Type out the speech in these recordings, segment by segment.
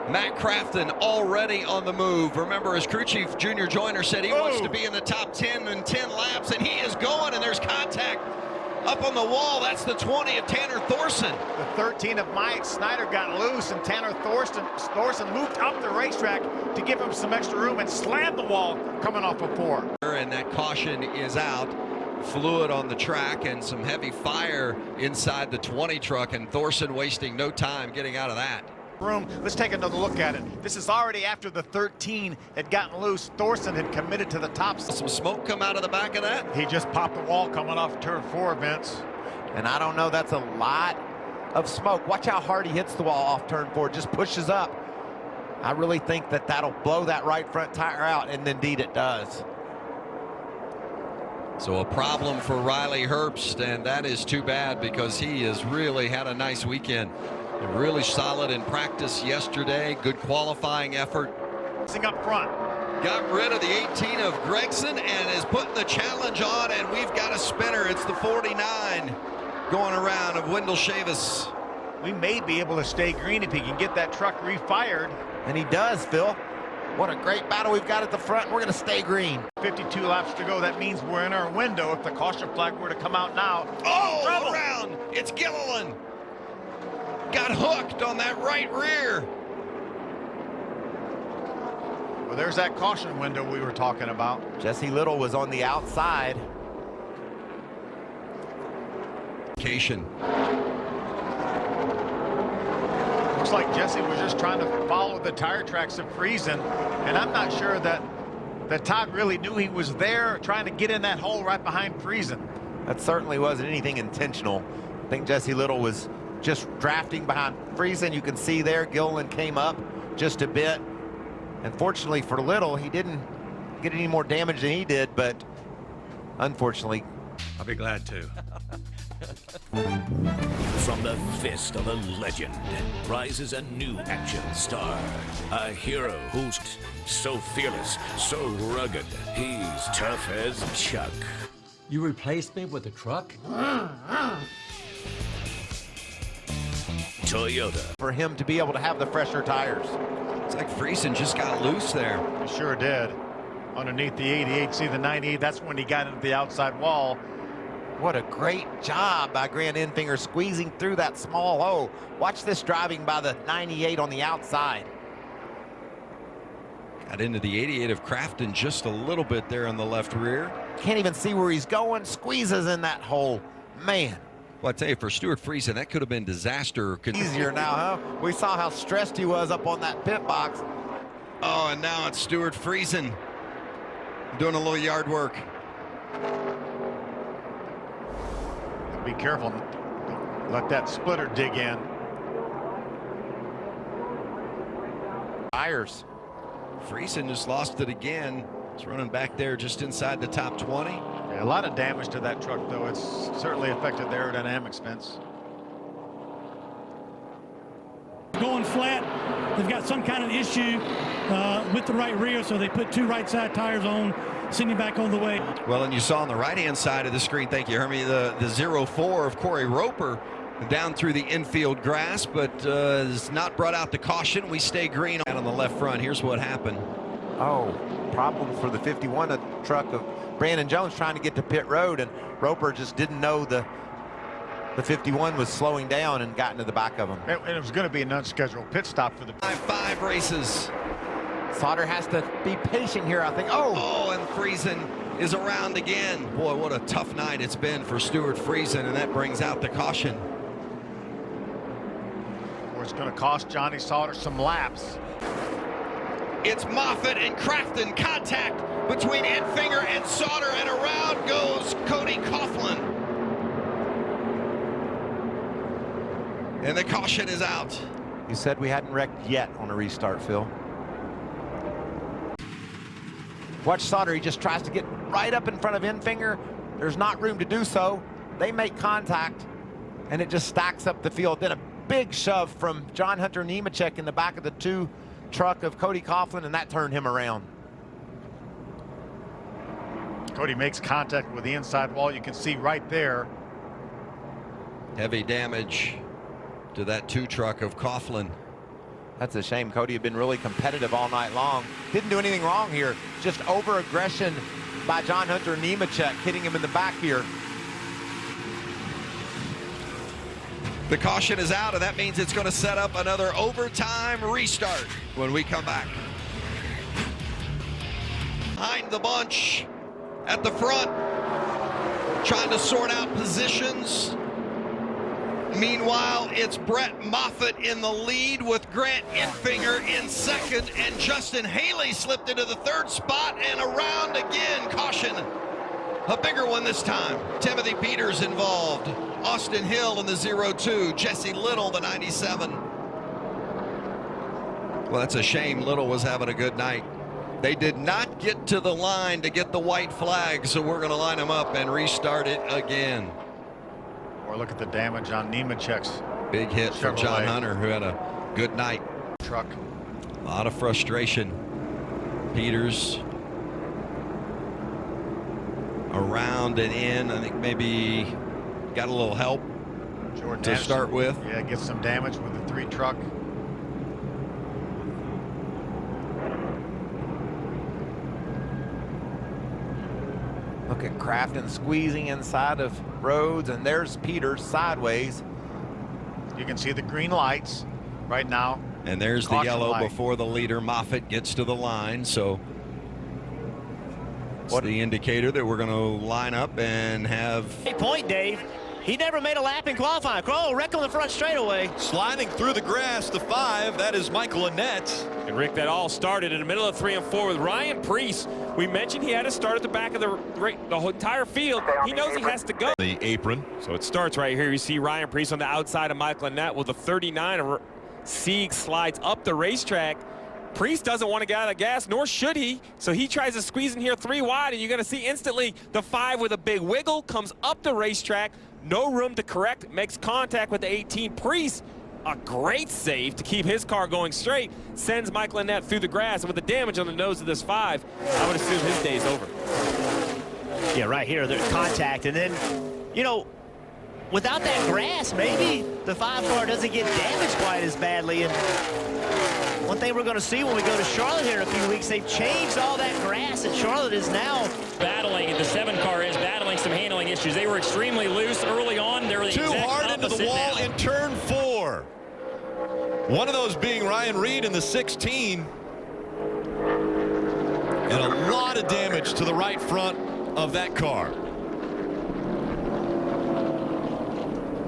Matt Crafton already on the move. Remember, as crew chief Junior Joyner said, he wants to be in the top 10 in 10 laps, and he is going, and there's contact up on the wall. That's the 20 of Tanner Thorson. The 13 of Mike Snyder got loose, and Tanner Thorson moved up the racetrack to give him some extra room and slammed the wall coming off of 4. And that caution is out. Fluid on the track and some heavy fire inside the 20 truck, and Thorson wasting no time getting out of that. Let's take another look at it. This is already after the 13 had gotten loose. Thorson had committed to the top. Some smoke come out of the back of that. He just popped the wall coming off turn 4, Vince. And I don't know, that's a lot of smoke. Watch how hard he hits the wall off turn 4, just pushes up. I really think that that'll blow that right front tire out, and indeed it does. So a problem for Riley Herbst, and that is too bad because he has really had a nice weekend. Really solid in practice yesterday. Good qualifying effort. Up front. Got rid of the 18 of Gregson and is putting the challenge on, and we've got a spinner. It's the 49 going around of Wendell Chavis. We may be able to stay green if he can get that truck refired. And he does, Phil. What a great battle we've got at the front. We're going to stay green. 52 laps to go. That means we're in our window. If the caution flag were to come out now. Oh, around. It's Gilliland. Got hooked on that right rear. Well, there's that caution window we were talking about. Jesse Little was on the outside. Looks like Jesse was just trying to follow the tire tracks of Friesen, and I'm not sure that Todd really knew he was there trying to get in that hole right behind Friesen. That certainly wasn't anything intentional. I think Jesse Little was just drafting behind Friesen. You can see there Gilliland came up just a bit, and fortunately for Little, he didn't get any more damage than he did, but unfortunately, I'll be glad to. From the fist of a legend rises a new action star, a hero who's so fearless, so rugged, he's tough as Chuck. You replaced me with a truck? Toyota. for him to be able to have the fresher tires. It's like Friesen just got loose there. He sure did. Underneath the 88, see the 98, that's when he got into the outside wall. What a great job by Grant Enfinger squeezing through that small hole. Watch this driving by the 98 on the outside. Got into the 88 of Crafton just a little bit there on the left rear. Can't even see where he's going, squeezes in that hole. Man. Well, I tell you, for Stuart Friesen, that could have been disaster. Easier now, huh? We saw how stressed he was up on that pit box. Oh, and now it's Stuart Friesen doing a little yard work. Be careful. Don't let that splitter dig in. Tires. Friesen just lost it again. It's running back there just inside the top 20. Yeah, a lot of damage to that truck, though. It's certainly affected the aerodynamics, Vince. Going flat, they've got some kind of issue with the right rear, so they put two right side tires on, sending back on the way. Well, and you saw on the right-hand side of the screen, thank you, Hermie, the 04 of Corey Roper down through the infield grass, but has not brought out the caution. We stay green out on the left front. Here's what happened. Oh, problem for the 51 truck of Brandon Jones trying to get to pit road, and Roper just didn't know the 51 was slowing down and got into the back of him. And it was going to be an unscheduled pit stop for the 5 races. Sauter has to be patient here, I think. Oh, and Friesen is around again. Boy, what a tough night it's been for Stuart Friesen, and that brings out the caution. Or it's going to cost Johnny Sauter some laps. It's Moffitt and Crafton, contact between Enfinger and Sauter, and around goes Cody Coughlin. And the caution is out. You said we hadn't wrecked yet on a restart, Phil. Watch Sauter, he just tries to get right up in front of Enfinger. There's not room to do so. They make contact, and it just stacks up the field. Then a big shove from John Hunter Nemechek in the back of the 2 truck of Cody Coughlin, and that turned him around. Cody makes contact with the inside wall. You can see right there. Heavy damage to that 2 truck of Coughlin. That's a shame. Cody had been really competitive all night long. Didn't do anything wrong here. Just over-aggression by John Hunter Nemechek, hitting him in the back here. The caution is out, and that means it's going to set up another overtime restart when we come back. Behind the bunch at the front, trying to sort out positions. Meanwhile, it's Brett Moffitt in the lead with Grant Enfinger in second, and Justin Haley slipped into the third spot and around again. Caution, a bigger one this time. Timothy Peters involved. Austin Hill in the 02. Jesse Little, the 97. Well, that's a shame. Little was having a good night. They did not get to the line to get the white flag, so we're going to line them up and restart it again. Or look at the damage on Nemechek's big hit from John Hunter, who had a good night. Truck. A lot of frustration. Peters around and in. I think maybe got a little help Jordan to Anderson, start with. Yeah, get some damage with the 3 truck. Look at Crafton squeezing inside of Rhodes, and there's Peters sideways. You can see the green lights right now. And there's the Caution yellow light. before the leader. Moffitt gets to the line, so it's the indicator that we're going to line up and have. Hey, point, Dave. He never made a lap in qualifying. Crow, wreck on the front straightaway. Sliding through the grass, the 5, that is Michael Annette. And Rick, that all started in the middle of 3 and 4 with Ryan Preece. We mentioned he had to start at the back of the whole entire field. He knows he has to go. The apron. So it starts right here. You see Ryan Preece on the outside of Michael Annette with a 39. Sieg slides up the racetrack. Preece doesn't want to get out of the gas, nor should he. So he tries to squeeze in here 3 wide, and you're going to see instantly the 5 with a big wiggle comes up the racetrack. No room to correct, makes contact with the 18. Preece, a great save to keep his car going straight, sends Michael Annette through the grass, and with the damage on the nose of this 5, I would assume his day's over. Yeah, right here, there's contact. And then, you know, without that grass, maybe the 5 car doesn't get damaged quite as badly. And one thing we're going to see when we go to Charlotte here in a few weeks, they've changed all that grass, and Charlotte is now battling. The 7 car is battling some handling issues. They were extremely loose early on. They were the Too hard into the wall now. in turn 4. One of those being Ryan Reed in the 16. And a lot of damage to the right front of that car.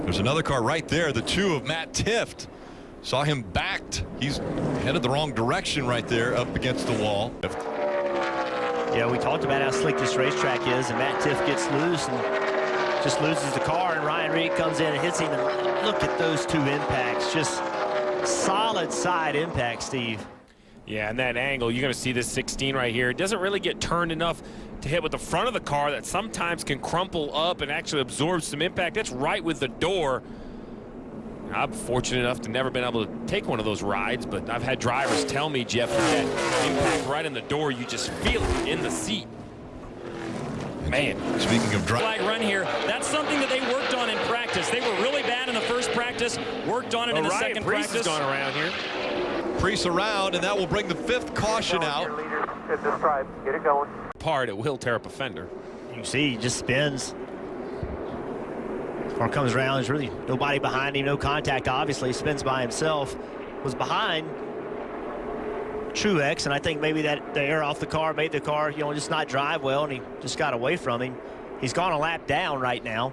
There's another car right there, the 2 of Matt Tifft. Saw him backed. He's headed the wrong direction right there up against the wall. Yeah, we talked about how slick this racetrack is, and Matt Tifft gets loose and just loses the car, and Ryan Reed comes in and hits him. And look at those 2 impacts, just solid side impact, Steve. Yeah, and that angle, you're going to see this 16 right here. It doesn't really get turned enough to hit with the front of the car that sometimes can crumple up and actually absorb some impact. That's right with the door. I'm fortunate enough to never been able to take one of those rides, but I've had drivers tell me, Jeff, that impact right in the door, you just feel it in the seat. Man. Speaking of Flag run here, that's something that they worked on in practice. They were really bad in the first practice, worked on it in the second practice. Preece has gone around here. Preece around, and that will bring the 5th caution out. Get it going. Part, it will tear up a fender. You can see he just spins. Car comes around, there's really nobody behind him, no contact, obviously. Spins by himself. Was behind Truex, and I think maybe that the air off the car made the car, you know, just not drive well, and he just got away from him. He's gone a lap down right now.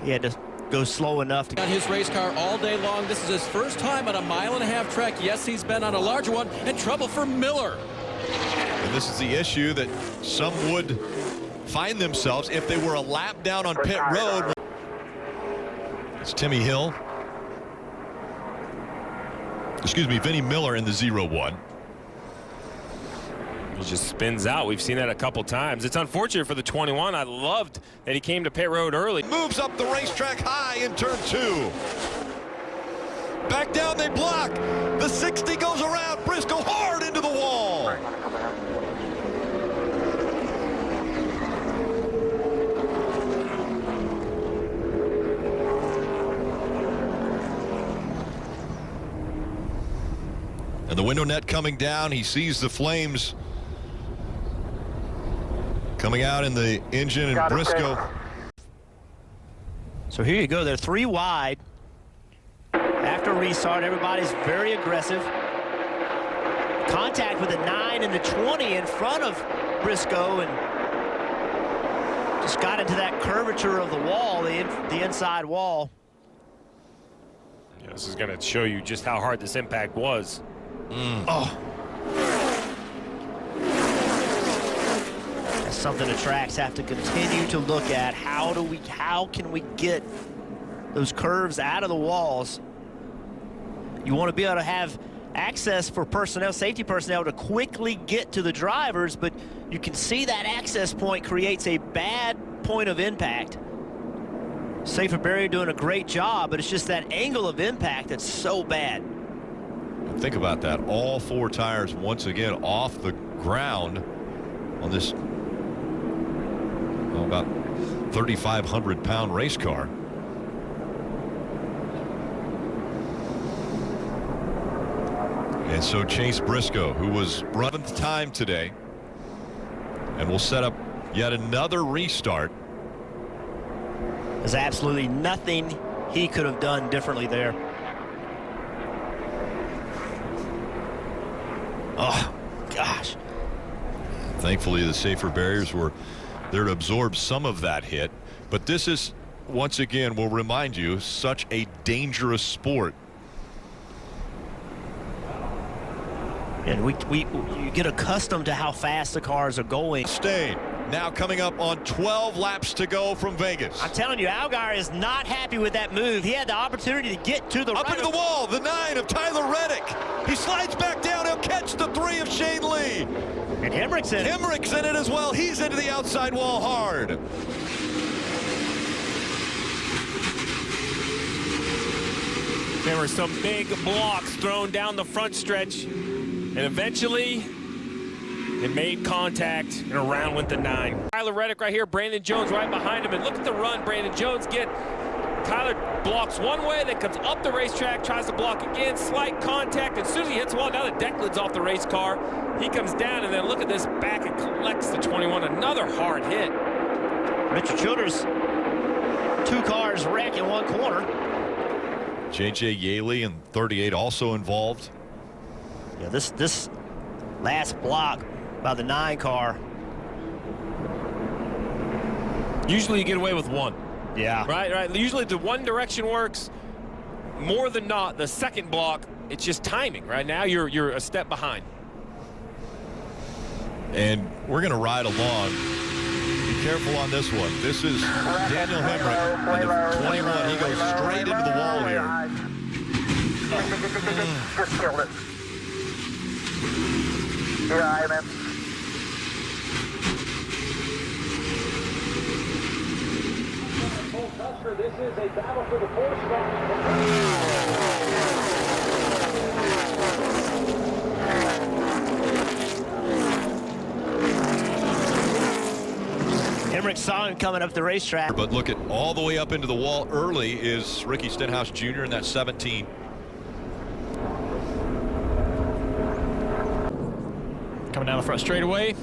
He had to go slow enough to on his race car all day long. This is his first time on a 1.5-mile track. Yes, he's been on a larger one, and trouble for Miller. And this is the issue that some would find themselves if they were a lap down on pit road. It's Timmy Hill. Excuse me, Vinnie Miller in the 01. He just spins out. We've seen that a couple times. It's unfortunate for the 21. I loved that he came to pit road early. Moves up the racetrack high in turn 2. Back down, they block. The 60 goes around. Briscoe hard into the wall. And the window net coming down. He sees the flames coming out in the engine, and Briscoe. So here you go. They're 3 wide. After restart, everybody's very aggressive. Contact with the 9 and the 20 in front of Briscoe, and just got into that curvature of the wall, the inside wall. Yeah, this is going to show you just how hard this impact was. Oh. That's something the tracks have to continue to look at. How can we get those curves out of the walls? You want to be able to have access for personnel, safety personnel, to quickly get to the drivers, but you can see that access point creates a bad point of impact. Safer barrier doing a great job, but it's just that angle of impact that's so bad. Think about that. All 4 tires once again off the ground on this about 3,500-pound race car. And so Chase Briscoe, who was 11th time today, and will set up yet another restart. There's absolutely nothing he could have done differently there. Oh, gosh. Thankfully, the safer barriers were there to absorb some of that hit. But this is, once again, will remind you, such a dangerous sport. And you get accustomed to how fast the cars are going. Chastain now coming up on 12 laps to go from Vegas. I'm telling you, Allgaier is not happy with that move. He had the opportunity to get to the up into the wall. The 9 of Tyler Reddick. He slides back down. He'll catch the 3 of Shane Lee. And Hemrick's in it. Hemrick's in it as well. He's into the outside wall hard. There were some big blocks thrown down the front stretch, and eventually it made contact, and around went the 9. Tyler Reddick right here, Brandon Jones right behind him, and look at the run Brandon Jones get. Tyler blocks one way, then comes up the racetrack, tries to block again, slight contact, and as soon as he hits one, now the deck lid's off the race car. He comes down, and then look at this back and collects the 21. Another hard hit. Richard Childers, 2 cars wreck in 1 corner. J.J. Yaley and 38 also involved. Yeah, this last block by the 9 car. Usually you get away with 1. Yeah. Right. Usually the one direction works. More than not, the second block, it's just timing. Right now you're a step behind. And we're going to ride along. Be careful on this one. This is Daniel Hemrick in the 21. He goes straight into the wall here. Just killed it. Yeah, man. This is a battle for the 4th spot. Hemrick saw him coming up the racetrack. But look at all the way up into the wall early is Ricky Stenhouse Jr. in that 17. Coming down the front straightaway.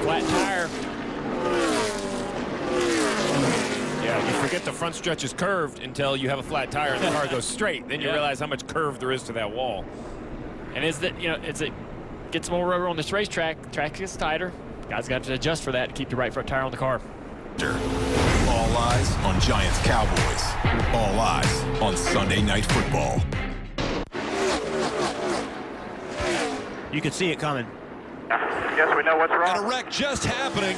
Flat tire. Yeah, you forget the front stretch is curved until you have a flat tire and the car goes straight. Then you realize how much curve there is to that wall. And as it gets more rubber on this racetrack, track gets tighter. Guys got to adjust for that to keep the right front tire on the car. All eyes on Giants Cowboys. All eyes on Sunday Night Football. You can see it coming. Yes, we know what's wrong. And a wreck just happening.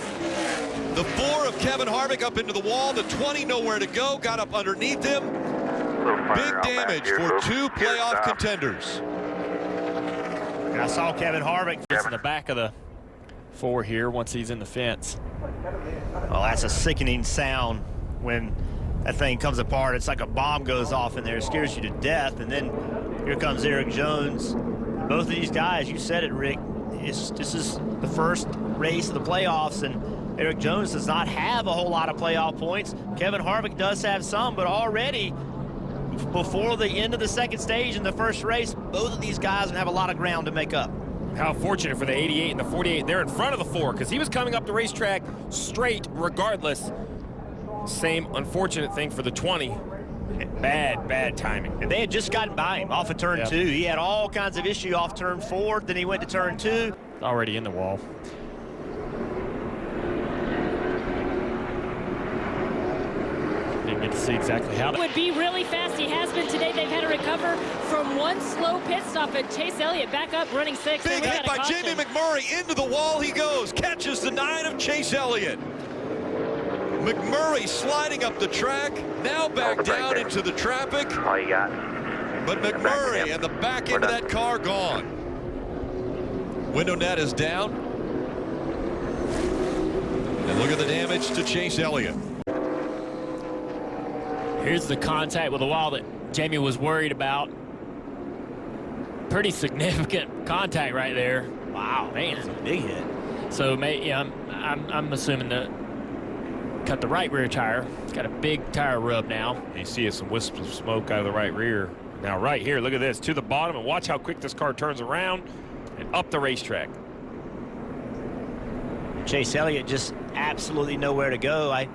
The 4 of Kevin Harvick up into the wall. The 20 nowhere to go. Got up underneath him. Big damage for 2 playoff contenders. And I saw Kevin Harvick. Gets in the back of the 4 here once he's in the fence. Oh, that's a sickening sound when that thing comes apart. It's like a bomb goes off in there. It scares you to death. And then here comes Eric Jones. Both of these guys, you said it, Rick, this is the first race of the playoffs, and Eric Jones does not have a whole lot of playoff points. Kevin Harvick does have some, but already before the end of the second stage in the first race, both of these guys have a lot of ground to make up. How fortunate for the 88 and the 48. They're in front of the 4 because he was coming up the racetrack straight regardless. Same unfortunate thing for the 20. Bad timing. And they had just gotten by him off of turn 2. He had all kinds of issue off turn 4. Then he went to turn 2. Already in the wall. Didn't get to see exactly how that would be really fast. He has been today. They've had to recover from one slow pit stop, and Chase Elliott back up running 6. Big hit by Jamie McMurray. Into the wall he goes. Catches the 9 of Chase Elliott. McMurray sliding up the track. Now back down into the traffic. All you got. But McMurray and the back end of that car gone. Window net is down. And look at the damage to Chase Elliott. Here's the contact with the wall that Jamie was worried about. Pretty significant contact right there. Wow, man, that's a big hit. So, I'm assuming that cut the right rear tire. It's got a big tire rub now. You see some wisps of smoke out of the right rear. Now right here, look at this, to the bottom, and watch how quick this car turns around and up the racetrack. Chase Elliott just absolutely nowhere to go.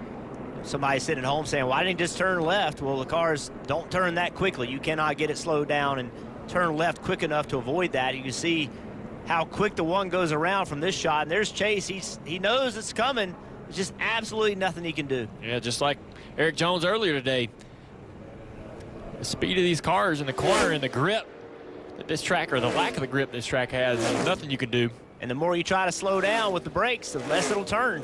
Somebody sitting at home saying, why didn't he just turn left? Well, the cars don't turn that quickly. You cannot get it slowed down and turn left quick enough to avoid that. You can see how quick the one goes around from this shot. And there's Chase. He knows it's coming. There's just absolutely nothing he can do. Yeah, just like Eric Jones earlier today. The speed of these cars in the corner and the grip that this track, or the lack of the grip this track has, there's nothing you can do. And the more you try to slow down with the brakes, the less it'll turn.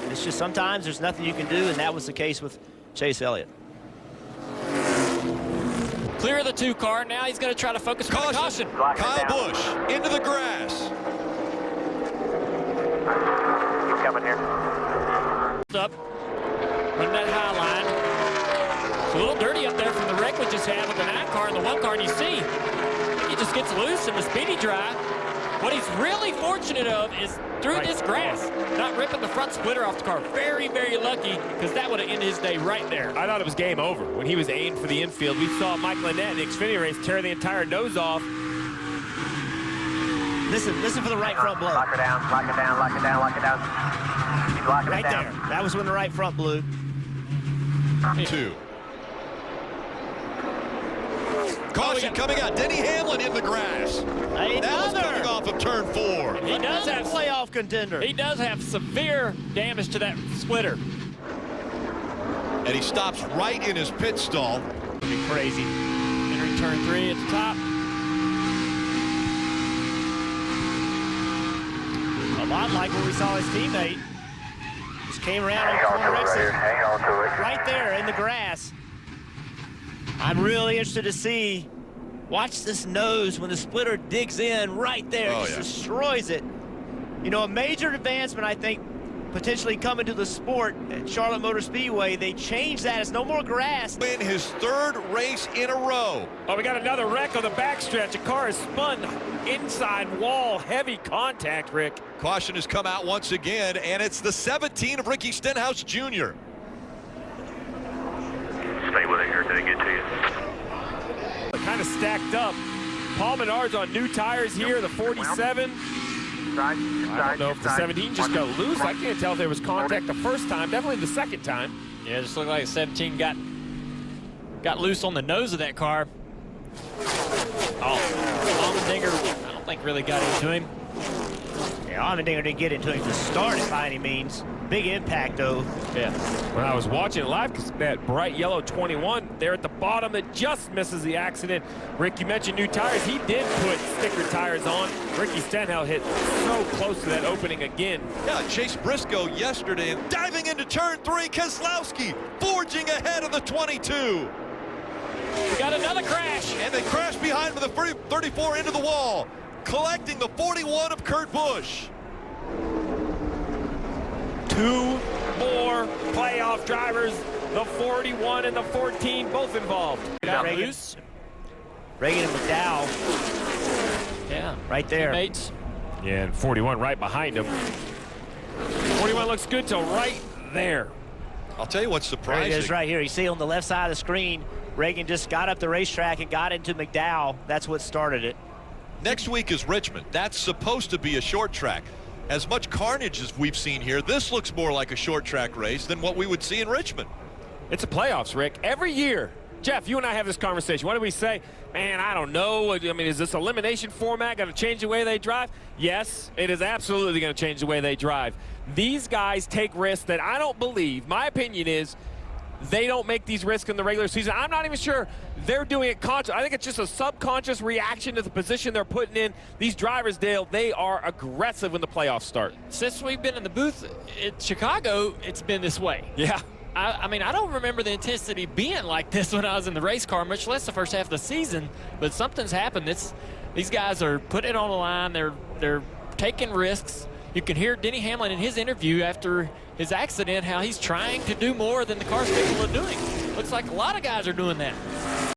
It's just sometimes there's nothing you can do, and that was the case with Chase Elliott. Clear of the 2 car. Now he's going to try to focus on the caution. Kyle Busch into the grass. He's coming here. Up, run that high line. It's a little dirty up there from the wreck we just had with the 9 car and the 1 car, and you see he just gets loose in the speedy dry. What he's really fortunate of is through this grass, not ripping the front splitter off the car. Very, very lucky, because that would have ended his day right there. I thought it was game over when he was aimed for the infield. We saw Mike Lynette in the Xfinity race tear the entire nose off. Listen for the right front blow. Lock her down, lock it down, lock it down, lock it down. He's locking right it down. There. That was when the right front blew. 2. Caution coming out. Denny Hamlin in the grass. That was coming off of turn 4. He does have playoff contender. He does have severe damage to that splitter. And he stops right in his pit stall. It'll be crazy. Entering turn 3 at the top. A lot like what we saw his teammate. Just came around Hang on on corner to it, exit. hang on to it. Right there in the grass. I'm really interested to see. Watch this nose when the splitter digs in right there. Just destroys it. You know, a major advancement, I think, potentially coming to the sport at Charlotte Motor Speedway. They changed that. It's no more grass. Win his 3rd race in a row. Oh, we got another wreck on the backstretch. A car is spun inside wall. Heavy contact, Rick. Caution has come out once again, and it's the 17 of Ricky Stenhouse Jr. Stay with it here until they get to you. Kind of stacked up. Paul Menard's on new tires here, the 47. I don't know if the 17 just got loose. I can't tell if there was contact the first time. Definitely the second time. Yeah, it just looked like 17 got loose on the nose of that car. Oh, Allmendinger, I don't think really got into him. Yeah, Allmendinger didn't get into him to start it by any means. Big impact, though. Yeah. When I was watching it live, because that bright yellow 21 there at the bottom that just misses the accident. Rick, you mentioned new tires. He did put sticker tires on. Ricky Stenhouse hit so close to that opening again. Yeah, Chase Briscoe yesterday and diving into turn 3. Keselowski forging ahead of the 22. We got another crash. And they crash behind with the 34 into the wall, collecting the 41 of Kurt Busch. 2 more playoff drivers, the 41 and the 14, both involved. Got loose. Reagan and McDowell. Yeah, right there. Teammates. Yeah, and 41 right behind him. 41 looks good till right there. I'll tell you what's surprising. There it is right here. You see on the left side of the screen, Reagan just got up the racetrack and got into McDowell. That's what started it. Next week is Richmond. That's supposed to be a short track. As much carnage as we've seen here, this looks more like a short track race than what we would see in Richmond. It's a playoffs, Rick. Every year, Jeff, you and I have this conversation. What do we say? Man, I don't know. I mean, is this elimination format going to change the way they drive? Yes, it is absolutely going to change the way they drive. These guys take risks that I don't believe. My opinion is they don't make these risks in the regular season. I'm not even sure they're doing it conscious. I think it's just a subconscious reaction to the position they're putting in. These drivers, Dale, they are aggressive when the playoffs start. Since we've been in the booth at Chicago, it's been this way. Yeah. I mean, I don't remember the intensity being like this when I was in the race car, much less the first half of the season. But something's happened. These guys are putting it on the line. They're taking risks. You can hear Denny Hamlin in his interview after his accident how he's trying to do more than the car's capable of doing. Looks like a lot of guys are doing that.